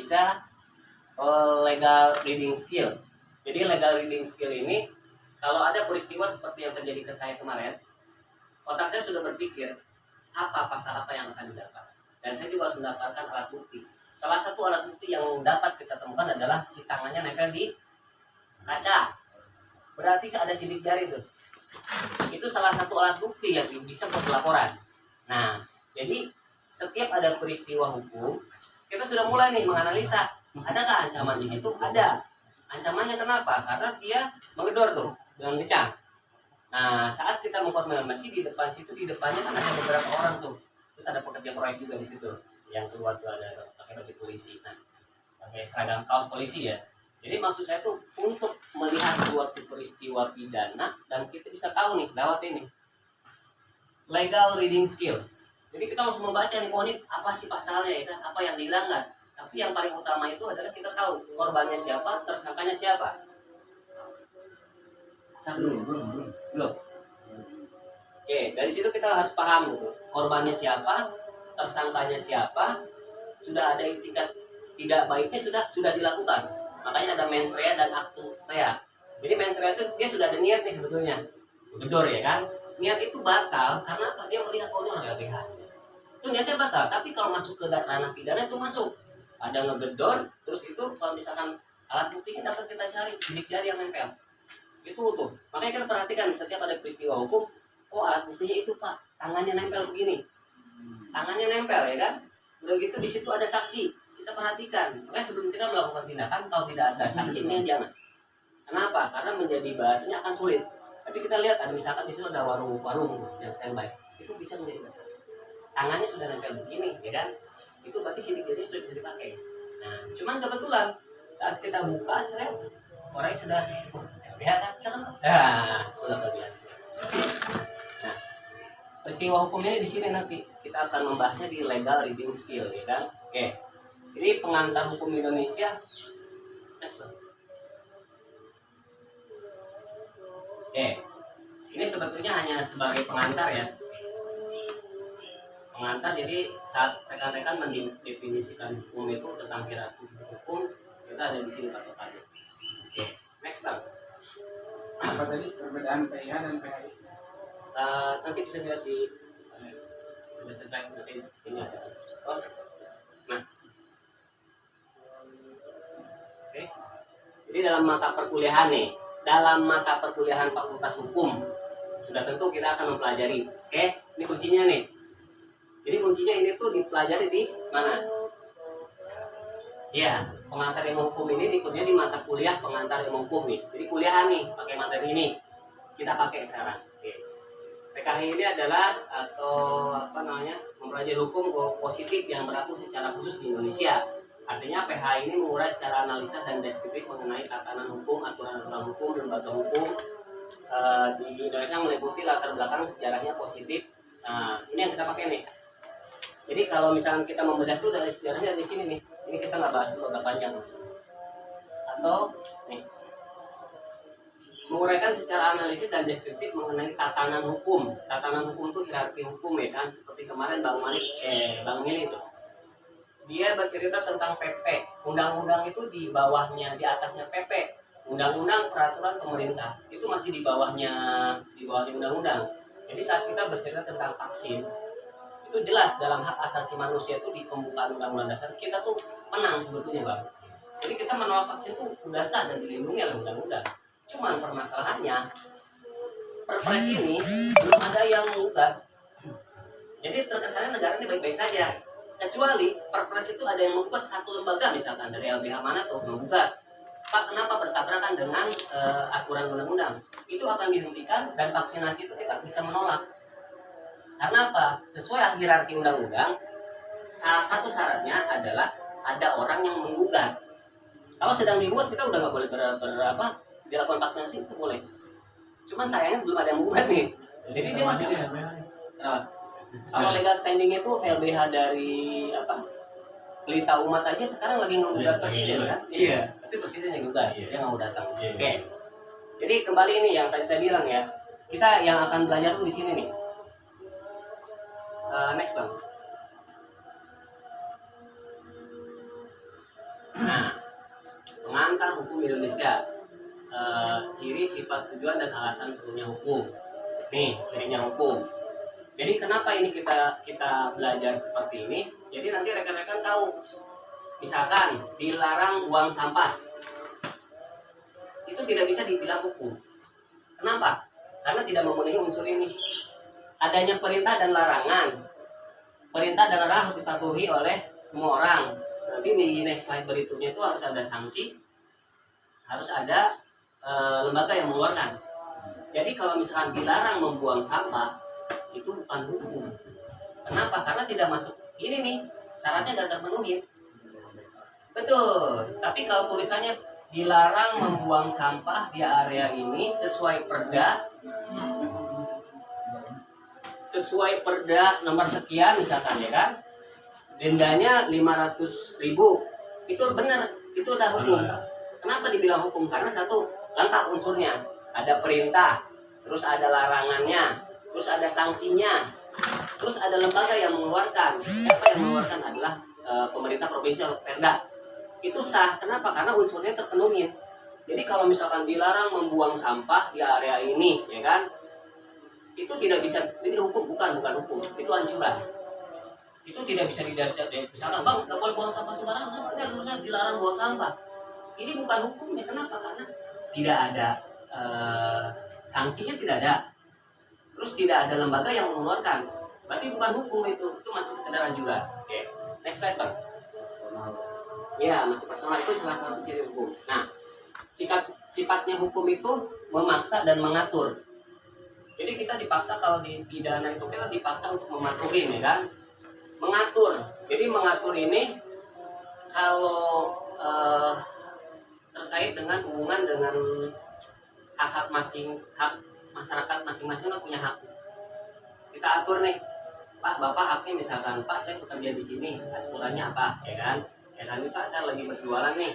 bisa legal reading skill. Jadi legal reading skill ini, kalau ada peristiwa seperti yang terjadi ke saya kemarin, otak saya sudah berpikir apa pasal apa yang akan didapat, dan saya juga harus mendapatkan alat bukti. Salah satu alat bukti yang dapat kita temukan adalah si tangannya nempel di kaca, berarti ada sidik jari tuh. Itu salah satu alat bukti yang bisa buat laporan. Nah, jadi setiap ada peristiwa hukum, kita sudah mulai nih menganalisa, adakah ancaman di situ? Ada. Ancamannya kenapa? Karena dia menggedor tuh dengan kencang. Nah, saat kita mengkonfirmasi di depan situ, di depannya kan ada beberapa orang tuh. Terus ada pekerja proyek juga di situ. Yang keluar tuh ada pakai baju polisi. Nah, pakai seragam kaos polisi ya. Jadi maksud saya tuh untuk melihat suatu peristiwa pidana dan kita bisa tahu nih lewat ini legal reading skill. Jadi kita harus membaca nih, oh ini apa sih pasalnya ya kan, apa yang dilanggar. Tapi yang paling utama itu adalah kita tahu korbannya siapa, tersangkanya siapa. Belum. Oke, dari situ kita harus paham gitu. Korbannya siapa, tersangkanya siapa, sudah ada etikat tidak baiknya sudah dilakukan. Makanya ada mens rea dan actu rea. Jadi mens rea itu dia sudah ada niat nih sebetulnya. Gedor ya kan? Niat itu batal karena apa? Dia melihat oh ini orang LBH. Itu niatnya batal, tapi kalau masuk ke ranah pidana itu masuk. Ada ngegedor, terus itu kalau misalkan alat buktinya dapat kita cari, sidik jari yang nempel. Itu tuh. Makanya kita perhatikan setiap ada peristiwa hukum, oh alat buktinya itu Pak, tangannya nempel begini. Tangannya nempel ya kan? Udah gitu di situ ada saksi. Kita perhatikan. Makanya sebelum kita melakukan tindakan, kalau tidak ada saksi ini jangan. Kenapa? Karena menjadi bahasanya akan sulit. Tapi kita lihat ada misalkan di situ ada warung-warung yang standby. Itu bisa menjadi saksi. Tangannya sudah nempel begini, ya kan? Itu berarti sidik jari sudah bisa dipakai. Nah, cuman kebetulan saat kita buka, orangnya sudah lihat kan? Sudah terlihat. Nah, peristiwa hukumnya di sini nanti kita akan membahasnya di legal reading skill, ya kan? Oke. Ini pengantar hukum Indonesia. Oke. Ini sebetulnya hanya sebagai pengantar ya. Pengantar, jadi saat rekan-rekan mendefinisikan hukum itu tentang hierarki hukum, kita ada di sini patokannya. Oke, next Bang. Apa tadi perbedaan PIH dan PHI? Nanti bisa dilihat di sudah selesai nanti ini ada. Oh. Nah, oke. Jadi dalam mata perkuliahan nih, dalam mata perkuliahan Fakultas Hukum sudah tentu kita akan mempelajari. Oke, ini kuncinya nih. Jadi kuncinya ini tuh dipelajari di mana? Ya, pengantar ilmu hukum ini diikutnya di mata kuliah pengantar ilmu hukum nih. Jadi kuliah nih pakai materi ini kita pakai sekarang. Oke. PKH ini adalah atau mempelajari hukum positif yang berlaku secara khusus di Indonesia. Artinya PH ini mengurai secara analisa dan deskriptif mengenai tatanan hukum, aturan-aturan hukum, lembaga hukum di Indonesia meliputi latar belakang sejarahnya positif. Nah, ini yang kita pakai nih. Jadi kalau misalnya kita membedah tuh dari sejarahnya di sini nih, ini kita nggak bahas sudah panjang mas. Atau nih, menguraikan secara analisis dan deskriptif mengenai tatanan hukum. Tatanan hukum tuh hierarki hukum ya kan, seperti kemarin Bang Mili itu. Dia bercerita tentang PP, undang-undang itu di bawahnya, di atasnya PP. Undang-undang peraturan pemerintah itu masih di bawahnya undang-undang. Jadi saat kita bercerita tentang vaksin, itu jelas dalam hak asasi manusia itu di pembukaan undang-undang dasar kita tuh menang sebetulnya Bang. Jadi kita menolak vaksin tuh udah sah dan dilindungi oleh undang-undang. Cuman permasalahannya Perpres ini belum ada yang menggugat. Jadi terkesannya negara ini baik-baik saja. Kecuali Perpres itu ada yang menggugat satu lembaga misalkan dari LBH mana tuh menggugat. Pak, kenapa bertabrakan dengan aturan undang-undang? Itu akan dihentikan dan vaksinasi itu kita bisa menolak. Karena apa? Sesuai hierarki undang-undang, salah satu syaratnya adalah ada orang yang menggugat. Kalau sedang dibuat kita udah nggak boleh dilakukan vaksinasi itu boleh. Cuman sayangnya belum ada yang menggugat nih. Jadi dia masih kalau legal standing itu LBH dari Pelita Umat aja sekarang lagi menggugat presiden kan? Iya. Tapi presiden yang gugat, dia nggak mau datang. Oke. Jadi kembali ini yang tadi saya bilang ya, kita yang akan belajar tuh di sini nih. Next Bang. Pakar Hukum Indonesia. Ciri, sifat, tujuan, dan alasan perlunya hukum. Nih, cirinya hukum. Jadi kenapa ini kita belajar seperti ini? Jadi nanti rekan-rekan tahu. Misalkan dilarang buang sampah, itu tidak bisa dibilang hukum. Kenapa? Karena tidak memenuhi unsur ini. Adanya perintah dan larangan. Perintah dan larangan harus dipatuhi oleh semua orang. Nanti di next slide berikutnya itu harus ada sanksi, harus ada lembaga yang mengeluarkan. Jadi kalau misalkan dilarang membuang sampah, itu bukan hukum. Kenapa? Karena tidak masuk ini nih, syaratnya tidak terpenuhi. Betul. Tapi kalau tulisannya dilarang membuang sampah di area ini sesuai perda nomor sekian misalkan ya kan, dendanya 500.000, itu benar, itu udah hukum. Kenapa dibilang hukum? Karena satu, lengkap unsurnya, ada perintah, terus ada larangannya, terus ada sanksinya, terus ada lembaga yang mengeluarkan. Siapa yang mengeluarkan adalah pemerintah provinsi atau perda. Itu sah. Kenapa? Karena unsurnya terpenuhi. Jadi kalau misalkan dilarang membuang sampah di area ini, ya kan, itu tidak bisa, ini hukum, bukan hukum, itu anjuran. Itu tidak bisa didasar, misalkan bang nggak boleh buang sampah sembarangan, ada tulisan dilarang buang sampah. Ini bukan hukumnya. Kenapa? Karena tidak ada sanksinya, tidak ada, terus tidak ada lembaga yang mengeluarkan. Berarti bukan hukum, itu masih sekedar anjuran. Oke, next slide bang. Ya, masih personal, itu salah satu ciri hukum. Nah, sifatnya hukum itu memaksa dan mengatur. Jadi kita dipaksa, kalau di pidana itu kita dipaksa untuk mematuhi, ya kan? Mengatur. Jadi mengatur ini kalau terkait dengan hubungan dengan hak masyarakat masing-masing kan punya hak. Kita atur nih, Pak, Bapak haknya misalkan, Pak saya bekerja di sini, aturannya apa, ya kan? Ya kan, Pak saya lagi berjualan nih,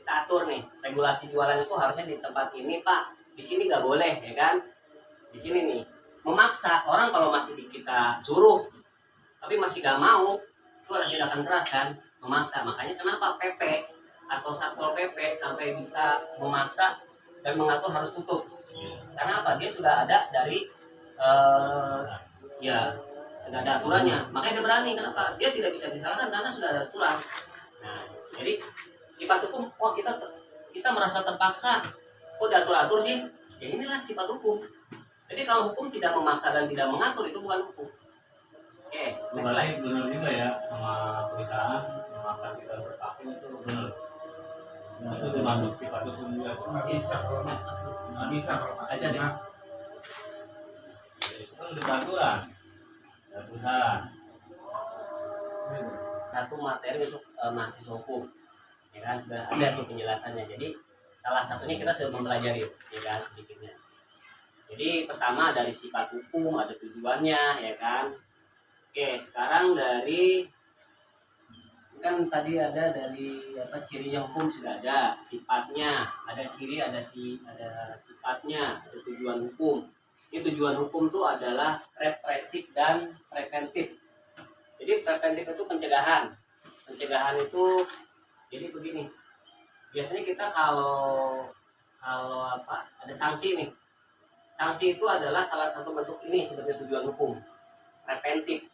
kita atur nih, regulasi jualan itu harusnya di tempat ini Pak, di sini nggak boleh, ya kan? Di sini nih, memaksa orang kalau masih kita suruh, tapi masih nggak mau, itu ada tindakan keras kan, memaksa. Makanya kenapa PP atau Satpol PP sampai bisa memaksa dan mengatur harus tutup? Karena apa? Dia sudah ada dari ya sudah ada aturannya, makanya dia berani. Kenapa? Dia tidak bisa disalahkan karena sudah ada aturan. Nah, jadi sifat hukum, wah kita merasa terpaksa, kok diatur-atur sih? Ya inilah sifat hukum. Jadi kalau hukum tidak memaksa dan tidak mengatur, itu bukan hukum. Oke, next slide. Benar juga ya, sama perusahaan memaksa kita bervaksin itu benar. Itu termasuk sifat hukum juga. Nggak bisa kalau Aja deh. Itu kan udah peraturan dari perusahaan. Satu materi untuk mahasiswa hukum, ya kan, sudah ada tuh penjelasannya. Jadi salah satunya kita sudah mempelajari, ya kan, sedikitnya. Jadi pertama dari sifat hukum, ada tujuannya, ya kan. Oke, sekarang dari kan tadi ada dari cirinya hukum sudah ada, sifatnya, ada ciri, ada sifatnya, ada tujuan hukum. Ini tujuan hukum itu adalah represif dan preventif. Jadi preventif itu pencegahan. Pencegahan itu jadi begini. Biasanya kita kalau ada sanksi nih. Sanksi itu adalah salah satu bentuk ini sebagai tujuan hukum. Preventif.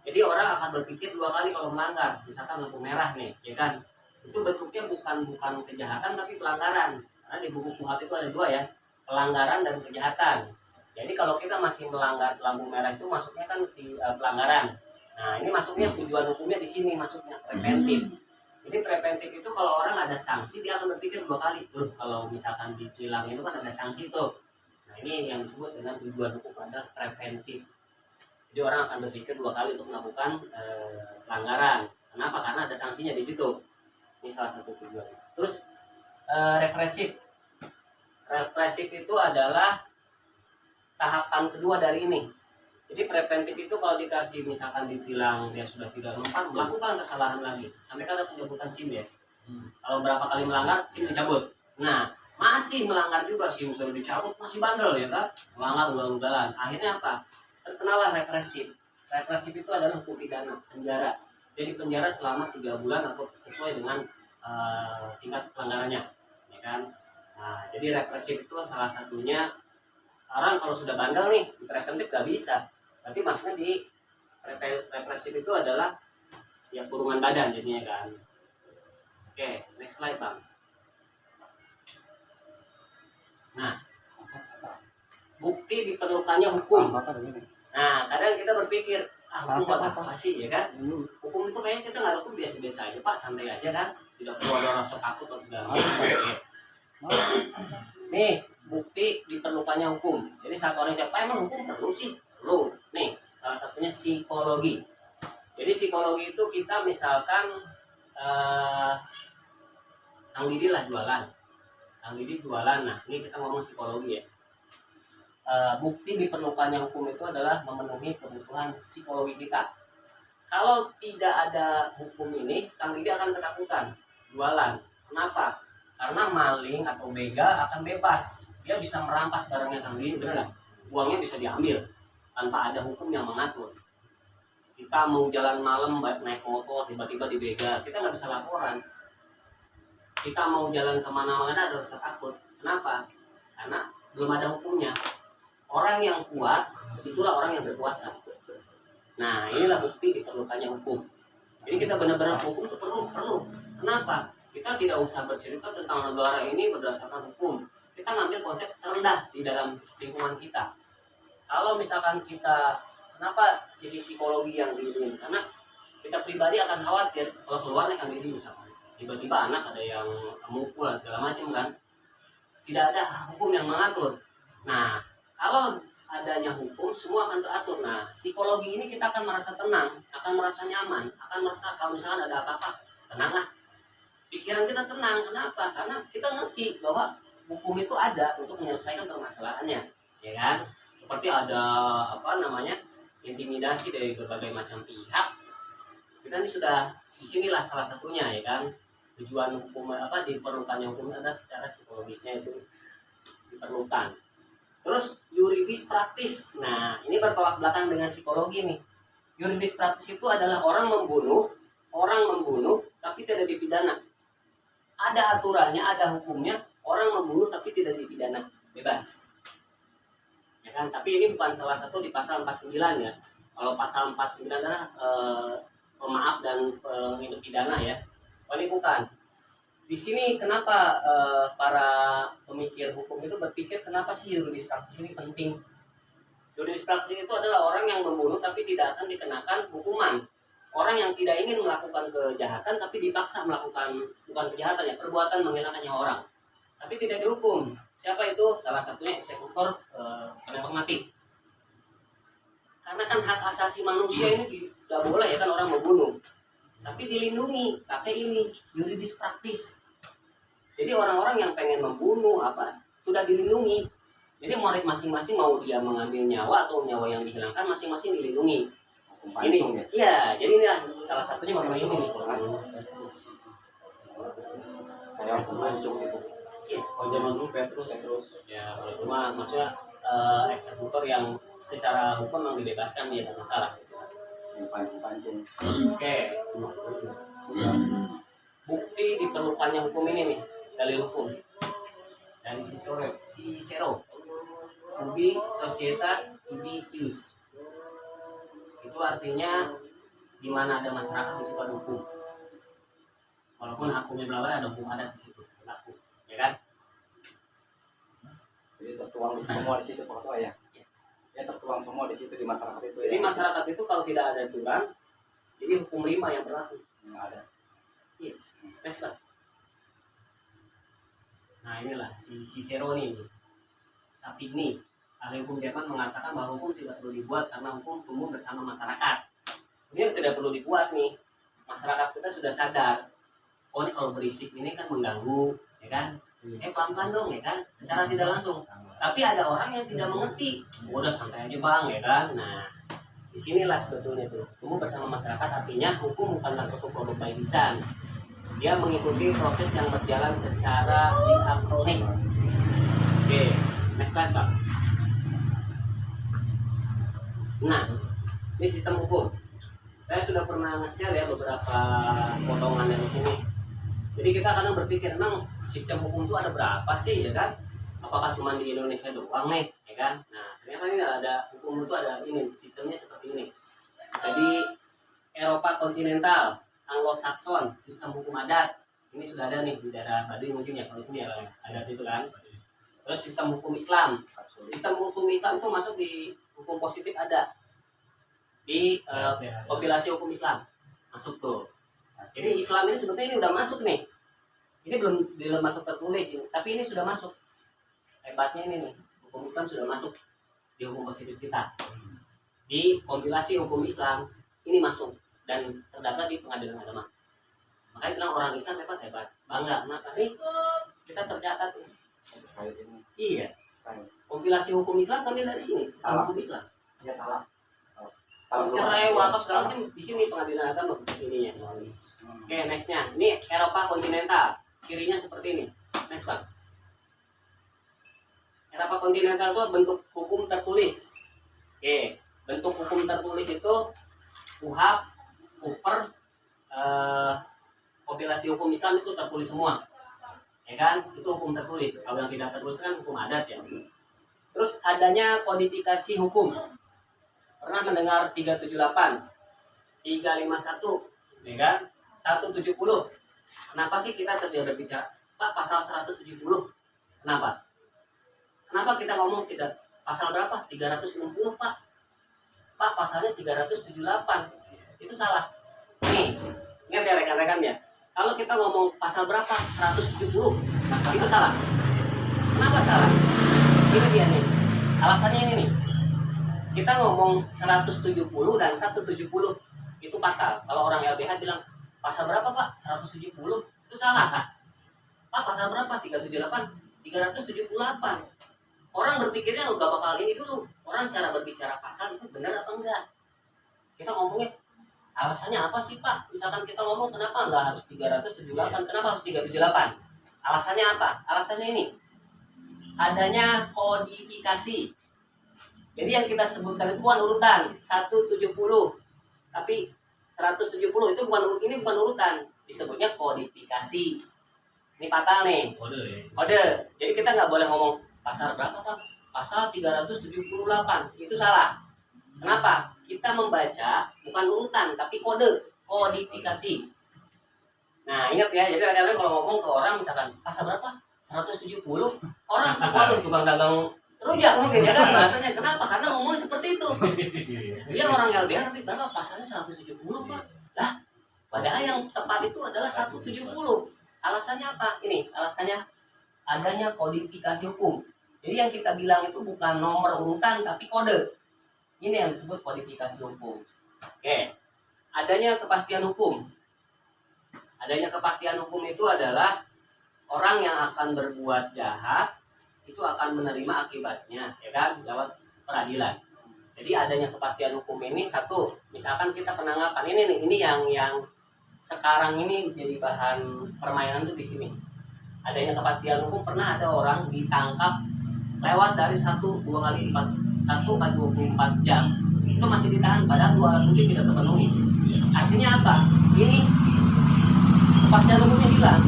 Jadi orang akan berpikir 2 kali kalau melanggar. Misalkan lampu merah nih, ya kan? Itu bentuknya bukan kejahatan tapi pelanggaran. Karena di buku KUHP itu ada 2 ya, pelanggaran dan kejahatan. Jadi kalau kita masih melanggar lampu merah itu masuknya kan di pelanggaran. Nah, ini masuknya tujuan hukumnya di sini, masuknya preventif. Jadi preventif itu kalau orang ada sanksi dia akan berpikir 2 kali. Kalau misalkan ditilang itu kan ada sanksi tuh. Nah, ini yang disebut dengan tujuan hukum adalah preventif. Jadi orang akan berpikir 2 kali untuk melakukan pelanggaran. Kenapa? Karena ada sanksinya di situ. Ini salah satu tujuan. Terus represif. Represif itu adalah tahapan kedua dari ini. Jadi preventif itu kalau dikasih misalkan ditilang dia sudah tidak mempan, melakukan kesalahan lagi. Sampai kan ada pencabutan SIM ya. Kalau berapa kali melanggar SIM dicabut. Nah, masih melanggar juga SIM sudah dicabut, masih bandel ya kan? Melanggar ugal-ugalan. Akhirnya apa? Terkenalah represif. Represif itu adalah hukum pidana, penjara. Jadi penjara selama 3 bulan atau sesuai dengan tingkat pelanggarannya. Ya kan. Nah, jadi represif itu salah satunya, orang kalau sudah bandel nih, di preventif gak bisa. Berarti maksudnya di represif itu adalah ya kurungan badan jadinya kan. Oke, next slide Bang. Nah, bukti diperlukannya hukum. Nah, kadang kita berpikir, hukum buat apa sih, ya kan? Hukum itu kayaknya kita nggak hukum biasa-biasa aja Pak, santai aja kan? Tidak perlu ada rasa takut atau segala macam. Nih, bukti diperlukannya hukum. Jadi saat orang cakap, emang hukum perlu sih? Perlu. Nih, salah satunya psikologi. Jadi psikologi itu kita misalkan Kang Didi lah jualan. Kang Didi jualan. Nah, ini kita ngomong psikologi ya. Bukti diperlukannya hukum itu adalah memenuhi kebutuhan psikologi kita. Kalau tidak ada hukum ini, Kang Didi akan ketakutan jualan. Kenapa? Karena maling atau begal akan bebas. Dia bisa merampas barangnya Kang Didi, benar nggak? Uangnya bisa diambil tanpa ada hukum yang mengatur. Kita mau jalan malam naik motor tiba-tiba dibegal, kita nggak bisa laporan. Kita mau jalan kemana-mana ada rasa takut. Kenapa? Karena belum ada hukumnya. Orang yang kuat itulah orang yang berkuasa. Nah, inilah bukti diperlukannya hukum. Jadi kita benar-benar hukum itu perlu. Kenapa? Kita tidak usah bercerita tentang negara ini berdasarkan hukum. Kita ngambil konsep terendah di dalam lingkungan kita. Kalau misalkan kita, kenapa sisi psikologi yang diinin? Karena kita pribadi akan khawatir kalau keluarnya kan diri misalkan tiba-tiba anak ada yang mukul dan segala macam kan, tidak ada hukum yang mengatur. Nah, kalau adanya hukum semua akan teratur. Nah, psikologi ini kita akan merasa tenang, akan merasa nyaman, akan merasa kalau misalkan ada apa-apa, tenanglah. Pikiran kita tenang. Kenapa? Karena kita ngerti bahwa hukum itu ada untuk menyelesaikan permasalahannya, ya kan? Seperti ada intimidasi dari berbagai macam pihak. Kita ini sudah disinilah salah satunya, ya kan? Tujuan hukum diperlukannya hukum adalah secara psikologisnya itu diperlukan. Terus yuridis praktis. Nah, ini bertolak belakang dengan psikologi nih. Yuridis praktis itu adalah orang membunuh tapi tidak dipidana. Ada aturannya, ada hukumnya. Orang membunuh tapi tidak dipidana, bebas. Ya kan? Tapi ini bukan salah satu di pasal 49 ya. Kalau pasal 49 adalah pemaaf dan penghidup pidana ya. Oh, ini bukan. Di sini kenapa para pemikir hukum itu berpikir kenapa sih yuridis praktis ini penting? Yuridis praktis itu adalah orang yang membunuh tapi tidak akan dikenakan hukuman. Orang yang tidak ingin melakukan kejahatan tapi dipaksa melakukan bukan kejahatan ya, perbuatan menghilangkan nyawa orang. Tapi tidak dihukum. Siapa itu? Salah satunya eksekutor penembak mati. Karena kan hak asasi manusia ini tidak boleh ya kan orang membunuh. Tapi dilindungi, pakai ini yuridis praktis. Jadi orang-orang yang pengen membunuh sudah dilindungi. Jadi murid masing-masing mau dia mengambil nyawa atau nyawa yang dihilangkan masing-masing dilindungi. Ini, iya, jadi ini salah satunya memang ini. Saya pemancung itu. Oh, zaman dulu Petrus. Ya, kalau cuma maksudnya eksekutor yang secara hukum memang dibebaskan dia tidak masalah. Pancung. Oke. Bukti diperlukannya hukum ini nih, dalil hukum dari Cicero, ubi societas ibi ius. Itu artinya di mana ada masyarakat di situ ada hukum. Walaupun hukumnya berlawan ada hukum adat di situ berlaku, ya kan? Jadi tertuang semua di situ Pak Ketua ya. Ya tertuang semua di situ di masyarakat itu. Jadi ya. masyarakat itu kalau tidak ada aturan, jadi hukum 5 yang berlaku. Nggak ada. Iya, next lah. Nah inilah si Cicero nih, Savigny, ahli hukum Jerman mengatakan bahwa hukum tidak perlu dibuat karena hukum tumbuh bersama masyarakat. Sebenarnya tidak perlu dibuat nih, masyarakat kita sudah sadar. Oh ini kalau berisik ini kan mengganggu, ya kan? Pelan-pelan dong, ya kan? Secara tidak langsung. Tapi ada orang yang tidak mengerti. Udah santai aja bang, ya kan? Nah, disinilah sebetulnya tuh tumbuh bersama masyarakat artinya hukum bukanlah suatu produk by design. Dia mengikuti proses yang berjalan secara diakronik. Oke, next slide Pak. Nah, ini sistem hukum. Saya sudah pernah nge-share ya beberapa potongan dari sini. Jadi kita kadang berpikir, memang sistem hukum itu ada berapa sih, ya kan? Apakah cuma di Indonesia doang nih, ya kan? Nah, ternyata ini ada hukum itu ada ini, sistemnya seperti ini. Jadi Eropa kontinental, Anglo-Saxon, sistem hukum adat. Ini sudah ada nih di daerah Baduy mungkin ya, kalau di sini ya adat itu kan. Terus sistem hukum Islam. Sistem hukum Islam itu masuk di hukum positif ada. Di kompilasi hukum Islam. Masuk tuh. Jadi Islam ini sebetulnya ini udah masuk nih. Ini belum masuk tertulis ini, tapi ini sudah masuk. Hebatnya ini nih, hukum Islam sudah masuk di hukum positif kita. Di kompilasi hukum Islam ini masuk dan terdaftar di pengadilan agama. Makanya bilang orang Islam hebat, bangga. Kenapa? Nih kita tercatat nih. Iya. Kompilasi hukum Islam kami dari sini, sistem hukum Islam. Ya salah. Cerai, wakaf segala macam di sini pengadilan agama ininya. Oke, nextnya. Ini Eropa kontinental. Cirinya seperti ini. Next Bang. Eropa kontinental itu bentuk hukum tertulis. Oke, bentuk hukum tertulis itu UHAP, UPER, kompilasi hukum Islam itu tertulis semua. Ya kan? Itu hukum tertulis. Kalau yang tidak tertulis kan hukum adat ya. Terus adanya kodifikasi hukum. Pernah mendengar 378, 351, ya kan? 170. Kenapa sih kita tidak berbicara? Pak, pasal 170. Kenapa? Kenapa kita ngomong tidak pasal berapa? 360, Pak. Pak, pasalnya 378. Itu salah. Nih, ingat ya rekan-rekan ya. Kalau kita ngomong pasal berapa? 170. Itu salah. Kenapa salah? Ini dia nih. Alasannya ini nih. Kita ngomong 170 dan 170 itu fatal. Kalau orang LBH bilang pasal berapa Pak? 170 itu salah. Pak, pasal berapa? 378, 378. Orang berpikirnya udah bakal ini dulu. Orang cara berbicara pasal itu benar apa enggak? Kita ngomongnya alasannya apa sih Pak? Misalkan kita ngomong kenapa enggak harus 378, kenapa harus 378? Alasannya apa? Alasannya ini. Adanya kodifikasi. Jadi yang kita sebutkan itu bukan urutan 170, tapi 170 itu bukan urutan, disebutnya kodifikasi. Ini fatal nih. Kode. Jadi kita nggak boleh ngomong pasal berapa Pak? Pasal 378 itu salah. Kenapa? Kita membaca bukan urutan tapi kodifikasi. Nah ingat ya, jadi kadang-kadang kalau ngomong ke orang misalkan pasal berapa? 170, orang waduh tukang dagang rujak mungkin ya kan bahasanya. Kenapa? Karena ngomongnya seperti itu. Dia orang LBH tapi berapa pasalnya 170 Pak? Lah, padahal yang tepat itu adalah 170. Alasannya apa? Ini alasannya adanya kodifikasi hukum. Jadi yang kita bilang itu bukan nomor urutan tapi kode. Ini yang disebut kodifikasi hukum. Oke. Adanya kepastian hukum. Adanya kepastian hukum itu adalah orang yang akan berbuat jahat itu akan menerima akibatnya, ya kan, lewat peradilan. Jadi adanya kepastian hukum ini satu, misalkan kita penangkapan ini yang sekarang ini jadi bahan permainan tuh di sini. Adanya kepastian hukum, pernah ada orang ditangkap lewat dari 1 kali 24 jam itu masih ditahan padahal 2 alat bukti tidak terpenuhi. Artinya apa? Ini kepastian hukumnya hilang.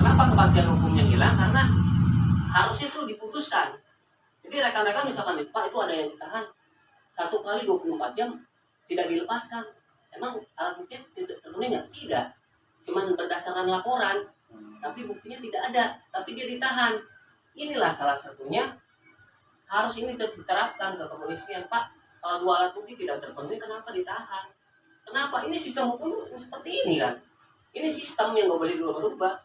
Kenapa kepastian hukumnya hilang? Karena harusnya itu diputuskan. Jadi rekan-rekan misalkan Pak itu ada yang ditahan 1 kali 24 jam tidak dilepaskan. Emang alat buktinya tidak terpenuhi nggak? Tidak. Cuman berdasarkan laporan, tapi buktinya tidak ada, tapi dia ditahan. Inilah salah satunya harus ini diterapkan ke kepolisian. Pak, kalau 2 alat bukti tidak terpenuhi kenapa ditahan? Kenapa? Ini sistem hukum seperti ini kan. Ini sistem yang nggak boleh dirubah.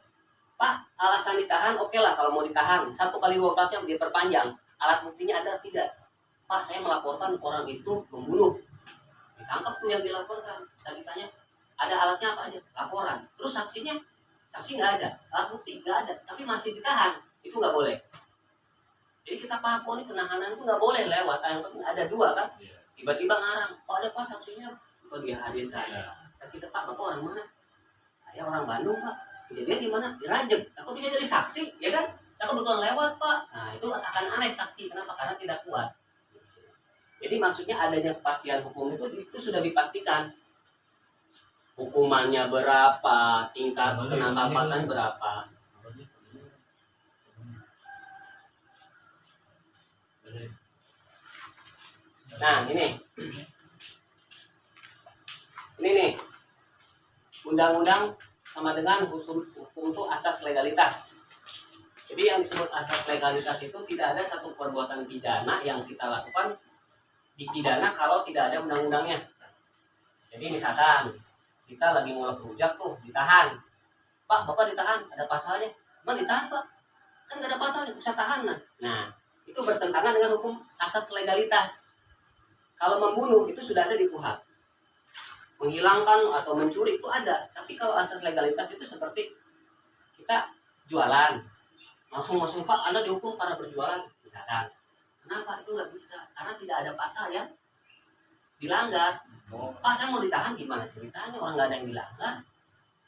Pak, alasan ditahan, oke lah kalau mau ditahan 1 kali 24 jam diperpanjang. Alat buktinya ada tidak? Pak, saya melaporkan orang itu membunuh. Ditangkap tuh yang dilaporkan. Saya ditanya, ada alatnya apa aja? Laporan. Terus saksinya? Saksi nggak ada. Alat bukti nggak ada. Tapi masih ditahan. Itu nggak boleh. Jadi kita paham, oh ini penahanan itu nggak boleh lewat. Yang penting ada 2 kan? Tiba-tiba ngarang, oh ada Pak saksinya. Oh dia hadirkan. Kita Pak, Bapak orang mana? Saya orang Bandung Pak. Kejadian di mana? Di Rajek. Aku bisa jadi saksi, ya kan? Saya kebetulan lewat, Pak. Nah, itu akan aneh saksi. Kenapa? Karena tidak kuat. Jadi maksudnya adanya kepastian hukum itu sudah dipastikan. hukumannya berapa, tingkat penangkapan berapa. Nah ini nih undang-undang sama dengan hukum itu asas legalitas. Jadi yang disebut asas legalitas itu tidak ada satu perbuatan pidana yang kita lakukan dipidana kalau tidak ada undang-undangnya. Jadi misalkan kita lagi ngulek rujak tuh, ditahan. Pak, Bapak ditahan, ada pasalnya. Emang ditahan, Pak? Kan nggak ada pasalnya, bisa tahan. Nah, itu bertentangan dengan hukum asas legalitas. Kalau membunuh itu sudah ada di KUHP. Menghilangkan atau mencuri itu ada. Tapi kalau asas legalitas itu seperti kita jualan. Langsung Pak, Anda dihukum karena berjualan. Misalkan. Kenapa? Itu nggak bisa. Karena tidak ada pasal yang dilanggar. Pak, saya mau ditahan, gimana ceritanya? Orang nggak ada yang dilanggar.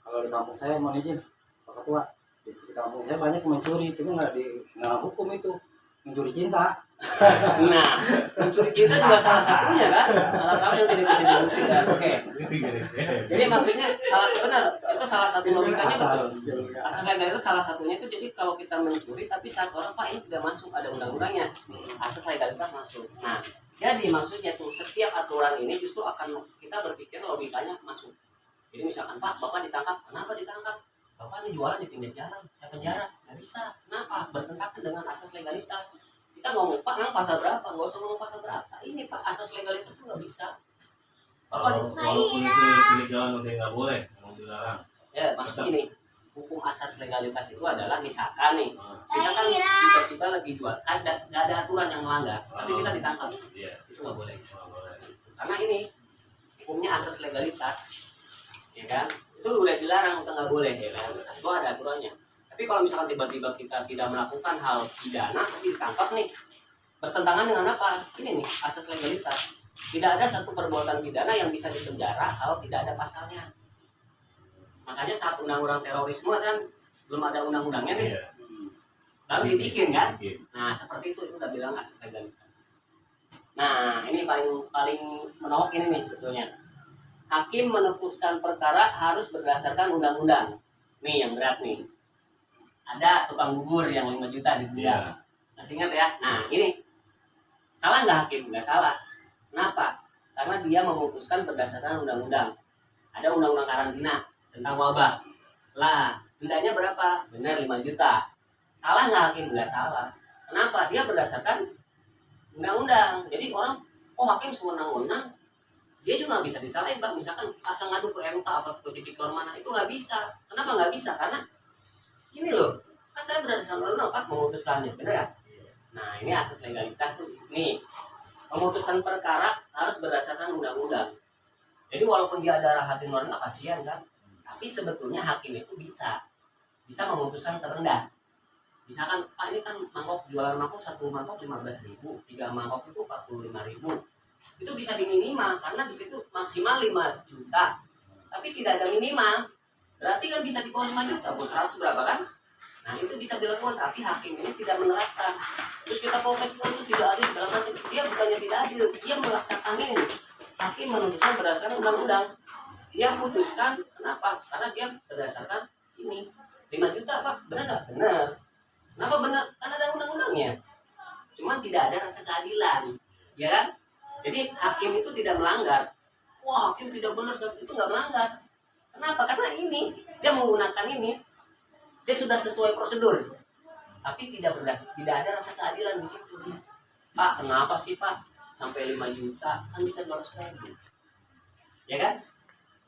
Kalau di kampung saya mohon izin Pak Ketua, di kampung saya banyak mencuri, itu nggak hukum itu mencuri cinta. Nah, mencuri cinta juga salah satunya kan, hal-hal yang tidak bisa dibuktikan. Oke. Jadi maksudnya benar, itu salah satu logikanya bagus. Asas legalitas salah satunya itu jadi kalau kita mencuri tapi saat orang Pak ini tidak masuk ada undang-undangnya, asas legalitas masuk. Nah, jadi maksudnya tuh setiap aturan ini justru akan kita berpikir logikanya masuk. Jadi misalkan Pak, Bapak ditangkap, kenapa ditangkap? Bapak ini jualan di pinggir jalan, saya penjara, nggak bisa. Kenapa? Bertentangan dengan asas legalitas. Kita ngomong Pak, nang pasal berapa? Nggak usah ngomong pasal berapa. Ini Pak, asas legalitas itu nggak bisa. Walaupun itu pinggir jalan udah nggak boleh, mau dilarang. Ya, maksud gini, hukum asas legalitas itu adalah misalkan nih, kita kan tiba-tiba lagi jual, kan nggak ada aturan yang melanggar, tapi kita ditangkap, itu nggak boleh. Karena ini hukumnya asas legalitas, ya kan? Itu udah dilarang, kita nggak boleh, ya kan? Itu ada aturannya. Tapi kalau misalkan tiba-tiba kita tidak melakukan hal pidana, tapi ditangkap nih, bertentangan dengan apa? Ini nih asas legalitas. Tidak ada satu perbuatan pidana yang bisa dipenjara kalau tidak ada pasalnya. Makanya saat undang-undang terorisme kan belum ada undang-undangnya nih, lalu dibikin kan? Nah seperti itu udah bilang asas legalitas. Nah ini paling menohok ini nih sebetulnya. Hakim memutuskan perkara harus berdasarkan undang-undang. Nih yang berat nih. Ada tukang bubur yang 5 juta didenda. Masih ingat ya? Nah ini salah nggak hakim? Nggak salah. Kenapa? Karena dia memutuskan berdasarkan undang-undang. Ada undang-undang karantina tentang wabah. Lah, dendanya berapa? Benar 5 juta. Salah nggak hakim? Nggak salah. Kenapa? Dia berdasarkan undang-undang. Jadi orang, hakim sewenang-wenang. Dia juga nggak bisa disalahin, Pak. Misalkan asal ngadu ke MK atau ke tipikor mana, itu nggak bisa. Kenapa nggak bisa? Karena ini loh, kan saya berdasarkan undang-undang Pak memutuskannya, benar ya? Nah ini asas legalitas tuh di sini. Memutuskan perkara harus berdasarkan undang-undang. Jadi walaupun dia ada hati nurani, kasihan kan? Tapi sebetulnya hakim itu bisa memutuskan terendah. Misalkan Pak ini kan mangkok jualan mangkok 1 mangkok 15.000, 3 mangkok itu 45.000. Itu bisa diminimal karena di situ maksimal 5 juta. Tapi tidak ada minimal. Berarti kan bisa di bawah 5 juta, bos 100 berapa kan? Nah itu bisa dilakukan, tapi hakim ini tidak menerapkan. Terus kita protes itu tidak adil segala macam. Dia bukannya tidak adil, dia melaksanakan ini. Hakim memutuskan berdasarkan undang-undang. Dia putuskan, kenapa? Karena dia berdasarkan ini 5 juta Pak, benar nggak? Benar. Kenapa benar? Karena ada undang-undangnya. Cuman tidak ada rasa keadilan, ya kan? Jadi hakim itu tidak melanggar. Wah hakim tidak benar, itu nggak melanggar. Kenapa? Karena ini dia menggunakan ini, dia sudah sesuai prosedur, tapi tidak ada rasa keadilan di situ. Pak, kenapa sih Pak sampai 5 juta? Kan bisa 200.000, ya kan?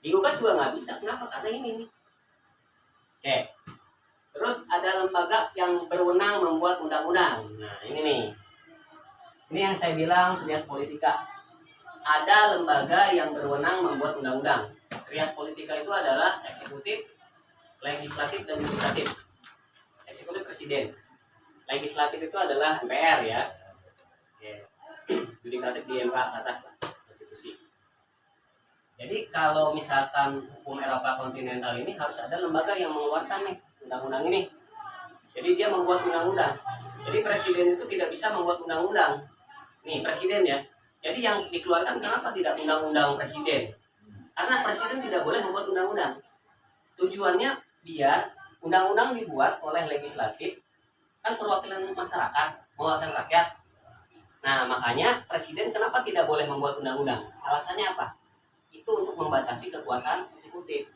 Digugat juga nggak bisa. Kenapa? Karena ini nih. Oke. Terus ada lembaga yang berwenang membuat undang-undang. Nah ini nih, ini yang saya bilang trias politika. Ada lembaga yang berwenang membuat undang-undang. Trias politika itu adalah eksekutif, legislatif, dan yudikatif. Eksekutif presiden, legislatif itu adalah MPR ya, yudikatif di MK atas lah, konstitusi. Jadi kalau misalkan hukum Eropa kontinental ini harus ada lembaga yang mengeluarkan nih undang-undang ini. Jadi dia membuat undang-undang. Jadi presiden itu tidak bisa membuat undang-undang. Nih presiden ya. Jadi yang dikeluarkan kenapa tidak undang-undang presiden? Karena presiden tidak boleh membuat undang-undang. Tujuannya biar undang-undang dibuat oleh legislatif, kan perwakilan masyarakat, mewakili rakyat. Nah, makanya presiden kenapa tidak boleh membuat undang-undang? Alasannya apa? Itu untuk membatasi kekuasaan eksekutif.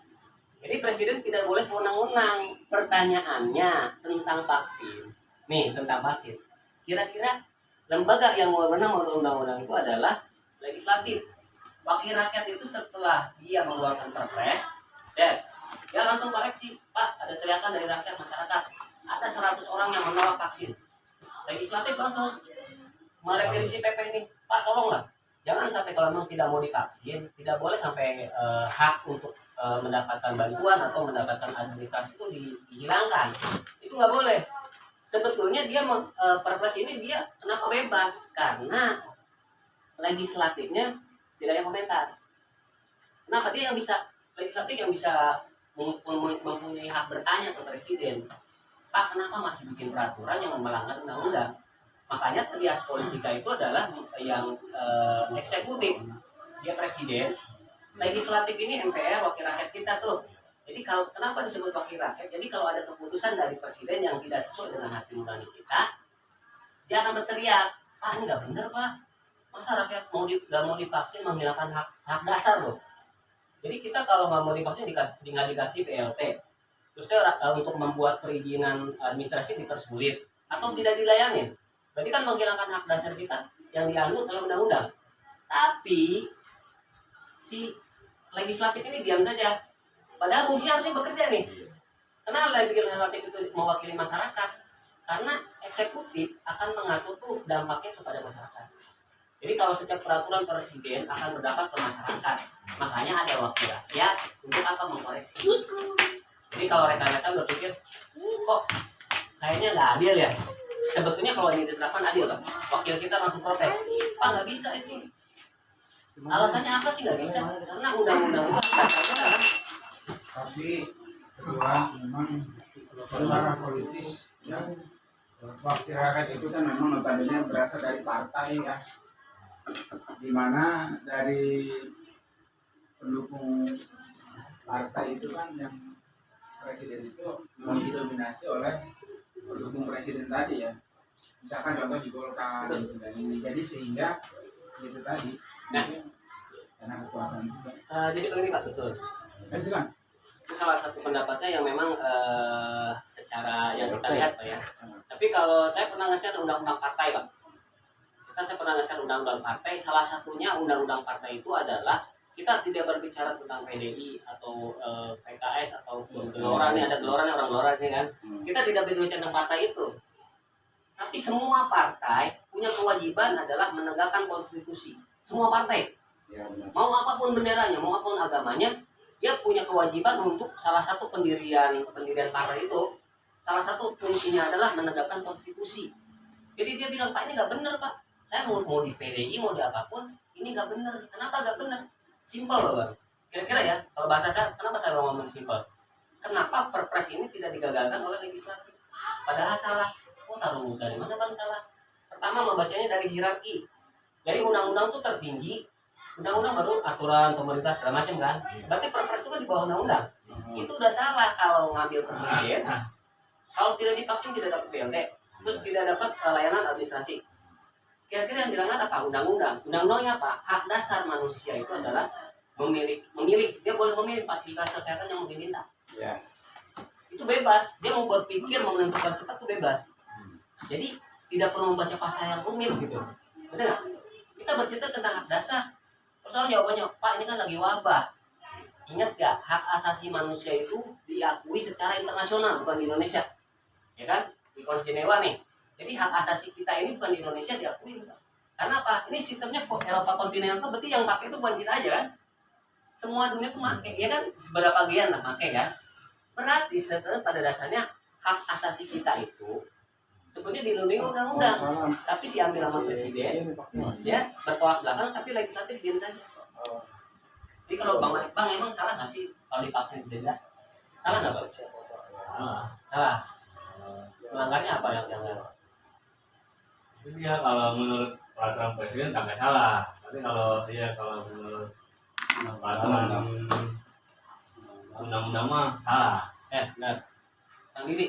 Jadi presiden tidak boleh sewenang-wenang. Pertanyaannya tentang vaksin. Nih, tentang vaksin. Kira-kira lembaga yang berwenang membuat undang-undang itu adalah legislatif. Wakil rakyat itu setelah dia mengeluarkan perpres, dia langsung koreksi, Pak, ada teriakan dari rakyat masyarakat. Ada 100 orang yang menolak vaksin. Legislatif langsung merevisi PP ini, Pak, tolonglah. Jangan sampai kalau memang tidak mau divaksin, tidak boleh sampai hak untuk mendapatkan bantuan atau mendapatkan administrasi itu dihilangkan. Itu nggak boleh. Sebetulnya dia perpres ini dia kenapa bebas? Karena legislatifnya tidak ada komentar. Kenapa dia yang bisa legislatif yang bisa mempunyai hak bertanya ke presiden? Pak, kenapa masih bikin peraturan yang melanggar undang-undang? Makanya trias politika itu adalah yang eksekutif, dia presiden, legislatif ini MPR, wakil rakyat kita tuh. Jadi kalau kenapa disebut wakil rakyat? Jadi kalau ada keputusan dari presiden yang tidak sesuai dengan hati nurani kita, dia akan berteriak, Pak, ini nggak bener, Pak. Masa rakyat nggak mau divaksin menghilangkan hak dasar loh. Jadi kita kalau nggak mau divaksin nggak dikasih PLT, terus dia untuk membuat perizinan administrasi dipersulit atau tidak dilayani. Berarti kan menghilangkan hak dasar kita yang dianut oleh undang-undang. Tapi si legislatif ini diam saja. Padahal fungsi harusnya bekerja nih. Karena legislatif itu mewakili masyarakat. Karena eksekutif akan mengatur tuh dampaknya kepada masyarakat. Jadi kalau setiap peraturan presiden akan berdampak ke masyarakat. Makanya ada wakil rakyat untuk apa mengkoreksi. Jadi kalau rekan-rekan berpikir, kok kayaknya nggak adil ya. Sebetulnya kalau ini diterapkan adil, Pak. Wakil kita langsung protes. Pak, nggak bisa itu. Alasannya apa sih nggak bisa? Karena undang-undang itu dasarnya adalah. Tapi kedua memang secara politis ya, wakil rakyat itu kan memang notabene berasal dari partai ya, dimana dari pendukung partai itu kan yang presiden itu memang didominasi oleh pendukung presiden tadi ya. Misalkan contoh di Golkar dan ini, jadi sehingga itu tadi karena kekuasaan juga. Jadi begini Pak, betul. Silakan. Itu salah satu pendapatnya yang memang secara yang kita lihat Pak ya. Tapi kalau saya pernah nge-share undang-undang partai Pak. Saya pernah nge-share undang-undang partai. Salah satunya undang-undang partai itu adalah kita tidak berbicara tentang PDI atau PKS atau Gelora nih, ada Gelora nih, orang Gelora sih kan. Kita tidak berbicara tentang partai itu. Tapi semua partai punya kewajiban adalah menegakkan konstitusi. Semua partai. Ya, benar. Mau apapun benderanya, mau apapun agamanya, dia punya kewajiban untuk salah satu pendirian partai itu. Salah satu fungsinya adalah menegakkan konstitusi. Jadi dia bilang, Pak, ini nggak benar Pak. Saya mau di PDI, mau di apapun, ini nggak benar. Kenapa nggak benar? Simpel Bang. Kira-kira ya, kalau bahasa saya, kenapa saya ngomong simpel? Kenapa perpres ini tidak digagalkan oleh legislatif? Padahal salah. Oh, taruh dari mana Bang salah? Pertama membacanya dari hierarki. Dari undang-undang itu tertinggi, undang-undang baru aturan pemerintah segala macam kan. Berarti perpres itu kan di bawah undang-undang. Itu udah salah kalau ngambil presiden. Kalau tidak divaksin tidak dapat PLT, terus tidak dapat layanan administrasi. Kira-kira yang dilanggar apa? Undang-undang. Undang-undangnya apa? Hak dasar manusia itu adalah memilih. Dia boleh memilih fasilitas kesehatan yang mau diminta. Ya. Itu bebas. Dia mau berpikir, mau menentukan sikap itu bebas. Jadi tidak perlu membaca pasal yang rumit gitu. Benar nggak? Kita bercerita tentang hak dasar. Persoalan jawabannya, Pak, ini kan lagi wabah. Ingat gak, hak asasi manusia itu diakui secara internasional, bukan di Indonesia. Ya kan? Di Konvensi Jenewa nih. Jadi hak asasi kita ini bukan di Indonesia diakui. Karena apa? Ini sistemnya Eropa kontinental, berarti yang pakai itu bukan kita aja kan? Semua dunia tuh pakai, ya kan? Seberapa bagian lah pakai kan? Berarti sebenarnya pada dasarnya hak asasi kita itu sebenarnya dilindungi undang-undang, tapi diambil sama presiden, ya bertolak belakang, tapi legislatif diam saja. Jadi kalau Bang emang salah nggak sih kalau divaksin tidak? Salah nggak Bang? Salah. Melanggarnya apa yang Itu dia kalau menurut peraturan presiden tak salah. Tapi kalau menurut peraturan undang-undang mah salah. Benar. Kang Didi,